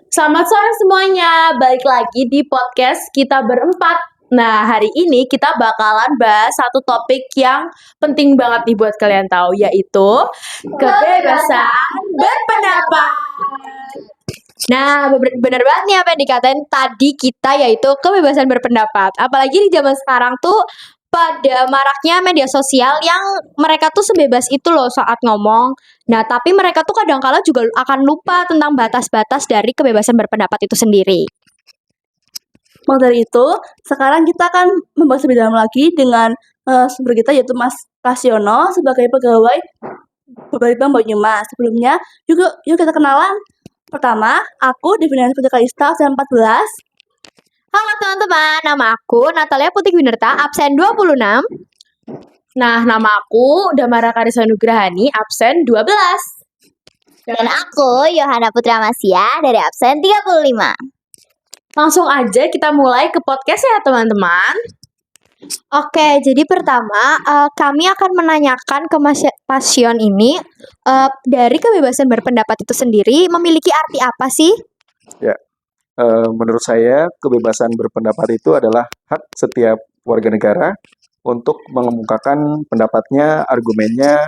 Selamat sore semuanya, balik lagi di podcast kita berempat. Nah, hari ini kita bakalan bahas satu topik yang penting banget nih buat kalian tahu, yaitu kebebasan berpendapat. Nah, bener banget nih apa yang dikatain tadi kita, yaitu kebebasan berpendapat. Apalagi di zaman sekarang tuh pada maraknya media sosial yang mereka tuh sebebas itu loh saat ngomong. Nah, tapi mereka tuh kadang-kala juga akan lupa tentang batas-batas dari kebebasan berpendapat itu sendiri. Maka dari itu, sekarang kita akan membahas lebih dalam lagi dengan sumber kita, yaitu Mas Prasiono sebagai pegawai Bank Banyumas. Sebelumnya, yuk kita kenalan. Pertama, aku Devina Putri Kalista, absen 14. Halo teman-teman, nama aku Natalia Putih Winarta, absen 26. Nah, nama aku Damara Karisa Nugrahani, absen 12. Dan aku Yohana Putra Masya dari absen 35. Langsung aja kita mulai ke podcast ya teman-teman. Oke, jadi pertama kami akan menanyakan ke Mas Pasion ini dari kebebasan berpendapat itu sendiri memiliki arti apa sih? Ya, menurut saya kebebasan berpendapat itu adalah hak setiap warga negara untuk mengemukakan pendapatnya, argumennya,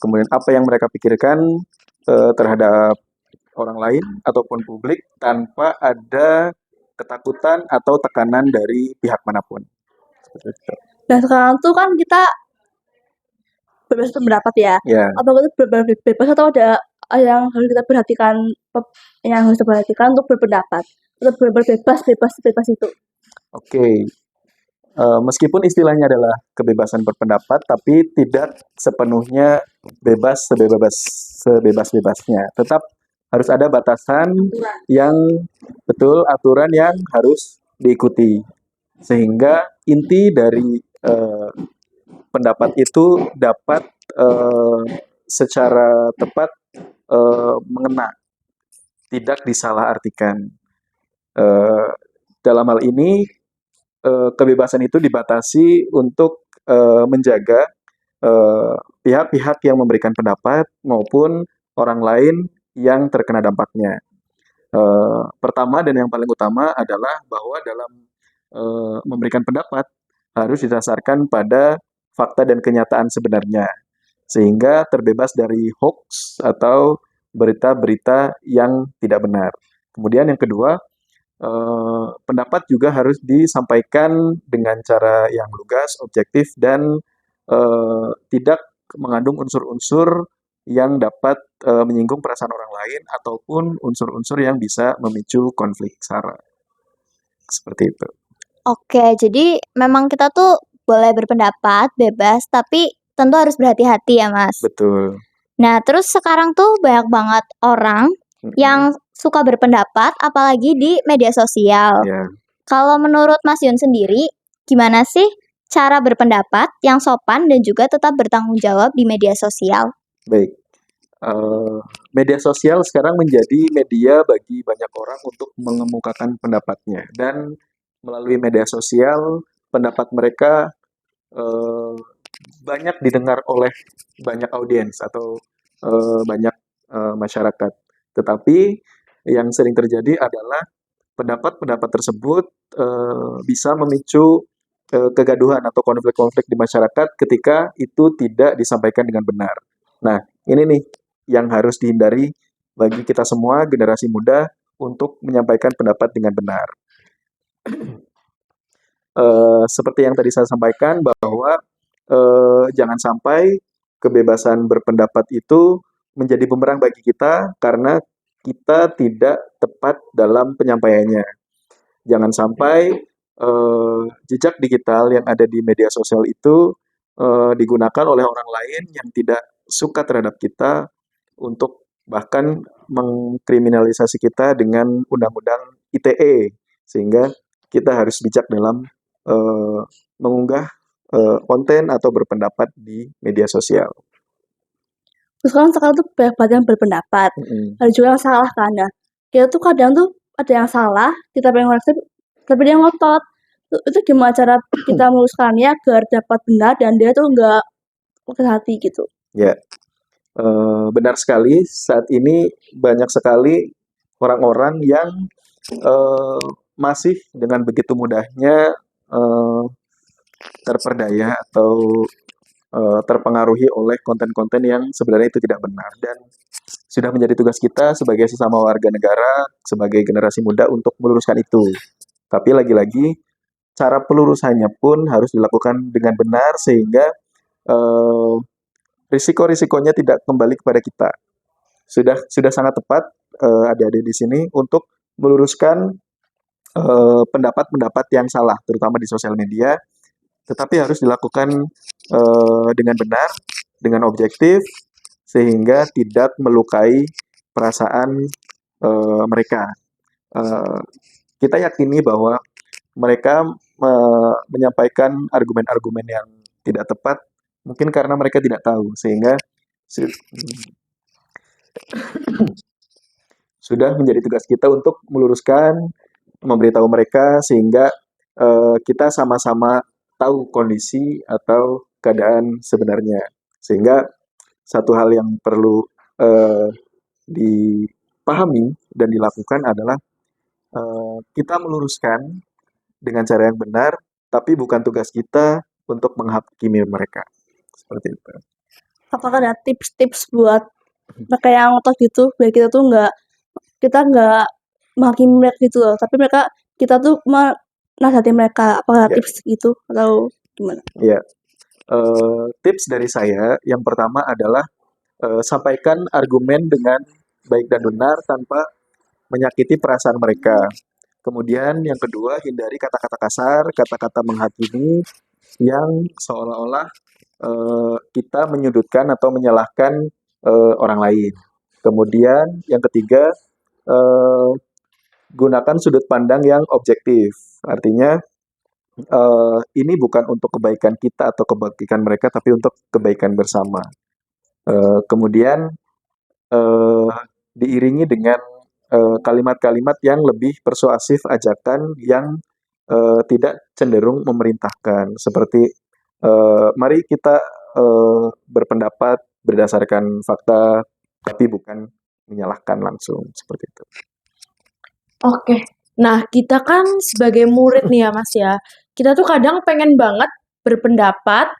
kemudian apa yang mereka pikirkan terhadap orang lain ataupun publik tanpa ada ketakutan atau tekanan dari pihak manapun. Seperti itu. Dan sekarang tuh kan kita bebas berpendapat ya. Ya, Apakah itu bebas atau ada yang harus kita perhatikan, untuk berpendapat? Untuk bebas itu. oke. Meskipun istilahnya adalah kebebasan berpendapat, tapi tidak sepenuhnya bebas sebebas-bebasnya. Tetap harus ada batasan yang betul, aturan yang harus diikuti. Sehingga inti dari pendapat itu dapat secara tepat mengena, tidak disalahartikan. Dalam hal ini kebebasan itu dibatasi untuk menjaga pihak-pihak yang memberikan pendapat maupun orang lain yang terkena dampaknya. Pertama dan yang paling utama adalah bahwa dalam memberikan pendapat harus didasarkan pada fakta dan kenyataan sebenarnya, sehingga terbebas dari hoax atau berita-berita yang tidak benar. Kemudian yang kedua, pendapat juga harus disampaikan dengan cara yang lugas, objektif, dan tidak mengandung unsur-unsur yang dapat menyinggung perasaan orang lain ataupun unsur-unsur yang bisa memicu konflik SARA. Seperti itu. Oke, jadi memang kita tuh boleh berpendapat bebas, tapi tentu harus berhati-hati ya Mas. Betul. Nah, terus sekarang tuh banyak banget orang yang suka berpendapat, apalagi di media sosial. Ya. Kalau menurut Mas Yun sendiri, gimana sih cara berpendapat yang sopan dan juga tetap bertanggung jawab di media sosial? Baik. Media sosial sekarang menjadi media bagi banyak orang untuk mengemukakan pendapatnya, dan melalui media sosial pendapat mereka banyak didengar oleh banyak audiens atau banyak masyarakat. Tetapi yang sering terjadi adalah pendapat-pendapat tersebut bisa memicu kegaduhan atau konflik-konflik di masyarakat ketika itu tidak disampaikan dengan benar. Nah, ini nih yang harus dihindari bagi kita semua generasi muda untuk menyampaikan pendapat dengan benar. Seperti yang tadi saya sampaikan bahwa jangan sampai kebebasan berpendapat itu menjadi bumerang bagi kita karena kita tidak tepat dalam penyampaiannya. Jangan sampai jejak digital yang ada di media sosial itu digunakan oleh orang lain yang tidak suka terhadap kita untuk bahkan mengkriminalisasi kita dengan undang-undang ITE, sehingga kita harus bijak dalam mengunggah konten atau berpendapat di media sosial. Terus kan sekarang tuh banyak banget yang berpendapat. Ada juga yang salah kan ya. Kita tuh kadang tuh ada yang salah, kita pengen koreksi, tapi dia ngotot. Itu gimana cara kita meluruskannya agar dapat benar dan dia tuh nggak sakit hati gitu? Ya, benar sekali. Saat ini banyak sekali orang-orang yang masih dengan begitu mudahnya terperdaya atau terpengaruhi oleh konten-konten yang sebenarnya itu tidak benar, dan sudah menjadi tugas kita sebagai sesama warga negara, sebagai generasi muda untuk meluruskan itu. Tapi lagi-lagi cara pelurusannya pun harus dilakukan dengan benar sehingga eh, risiko-risikonya tidak kembali kepada kita. Sudah sangat tepat adik-adik di sini untuk meluruskan pendapat-pendapat yang salah, terutama di sosial media, tetapi harus dilakukan dengan benar, dengan objektif, sehingga tidak melukai perasaan mereka. Kita yakini bahwa mereka menyampaikan argumen-argumen yang tidak tepat, mungkin karena mereka tidak tahu, sehingga sudah menjadi tugas kita untuk meluruskan, memberitahu mereka, sehingga kita sama-sama tahu kondisi atau keadaan sebenarnya. Sehingga satu hal yang perlu dipahami dan dilakukan adalah kita meluruskan dengan cara yang benar, tapi bukan tugas kita untuk menghakimi mereka. Seperti itu. Apakah ada tips-tips buat mereka yang ngotot gitu, biar kita tuh nggak menghakimi mereka gitu loh, tapi kita tuh menasihati mereka. Apakah ada Ya. tips gitu atau gimana? Ya, tips dari saya yang pertama adalah sampaikan argumen dengan baik dan benar tanpa menyakiti perasaan mereka. Kemudian yang kedua, hindari kata-kata kasar, kata-kata menghakimi yang seolah-olah kita menyudutkan atau menyalahkan orang lain. Kemudian yang ketiga, gunakan sudut pandang yang objektif. Artinya ini bukan untuk kebaikan kita atau kebaikan mereka, tapi untuk kebaikan bersama. Kemudian diiringi dengan kalimat-kalimat yang lebih persuasif, ajakan yang tidak cenderung memerintahkan. Seperti mari kita berpendapat berdasarkan fakta, tapi bukan menyalahkan langsung, seperti itu. Oke. Nah, kita kan sebagai murid nih ya, Mas ya. Kita tuh kadang pengen banget berpendapat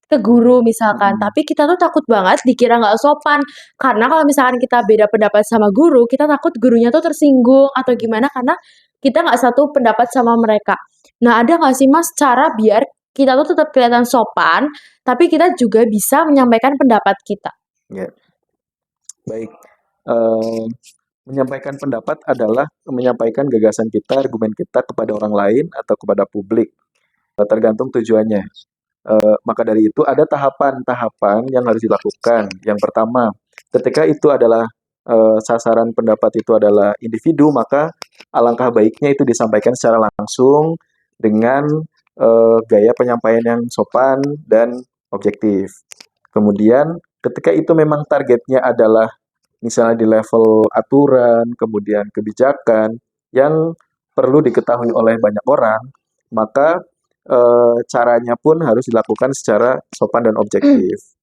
ke guru misalkan, tapi kita tuh takut banget dikira nggak sopan. Karena kalau misalkan kita beda pendapat sama guru, kita takut gurunya tuh tersinggung atau gimana karena kita nggak satu pendapat sama mereka. Nah, ada nggak sih Mas cara biar kita tuh tetap kelihatan sopan, tapi kita juga bisa menyampaikan pendapat kita? Ya, baik. Menyampaikan pendapat adalah menyampaikan gagasan kita, argumen kita kepada orang lain atau kepada publik, tergantung tujuannya. Maka dari itu ada tahapan-tahapan yang harus dilakukan. Yang pertama, ketika itu adalah sasaran pendapat itu adalah individu, maka alangkah baiknya itu disampaikan secara langsung dengan gaya penyampaian yang sopan dan objektif. Kemudian ketika itu memang targetnya adalah misalnya di level aturan, kemudian kebijakan yang perlu diketahui oleh banyak orang, maka caranya pun harus dilakukan secara sopan dan objektif.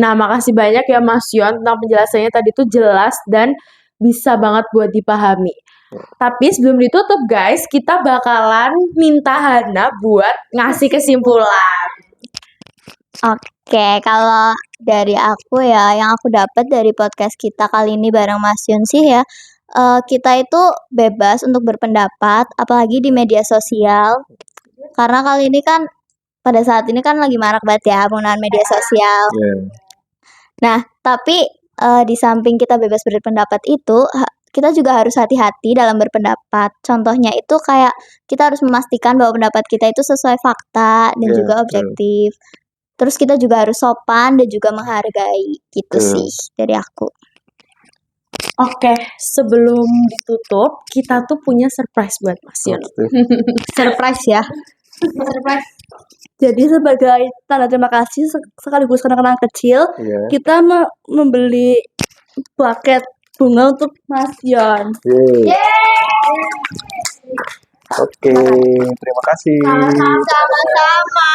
Nah, makasih banyak ya Mas Yon tentang penjelasannya tadi tuh jelas dan bisa banget buat dipahami. Tapi sebelum ditutup guys, kita bakalan minta Hana buat ngasih kesimpulan. Oke, kalau dari aku ya, yang aku dapat dari podcast kita kali ini bareng Mas Yun sih ya, kita itu bebas untuk berpendapat, apalagi di media sosial. Karena kali ini kan, pada saat ini kan lagi marak banget ya penggunaan media sosial. Ya. Nah, tapi di samping kita bebas berpendapat itu, kita juga harus hati-hati dalam berpendapat. Contohnya itu kayak kita harus memastikan bahwa pendapat kita itu sesuai fakta dan Ya, juga objektif. Terus kita juga harus sopan dan juga menghargai gitu sih dari aku. Oke, sebelum ditutup, kita tuh punya surprise buat Mas Yon. Surprise ya. Surprise. Jadi sebagai tanda terima kasih sekaligus kenang-kenangan kecil, Ya. kita membeli paket bunga untuk Mas Yon. Oke, terima kasih. Sama-sama.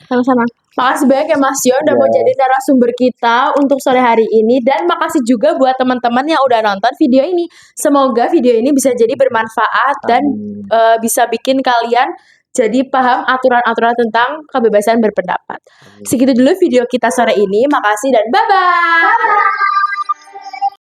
Sama-sama. Makasih banyak ya Mas Yon udah mau Ya. jadi narasumber kita untuk sore hari ini. Dan makasih juga buat teman-teman yang udah nonton video ini. Semoga video ini bisa jadi bermanfaat dan Amin. bisa bikin kalian jadi paham aturan-aturan tentang kebebasan berpendapat. Segitu dulu video kita sore ini. Makasih dan bye-bye.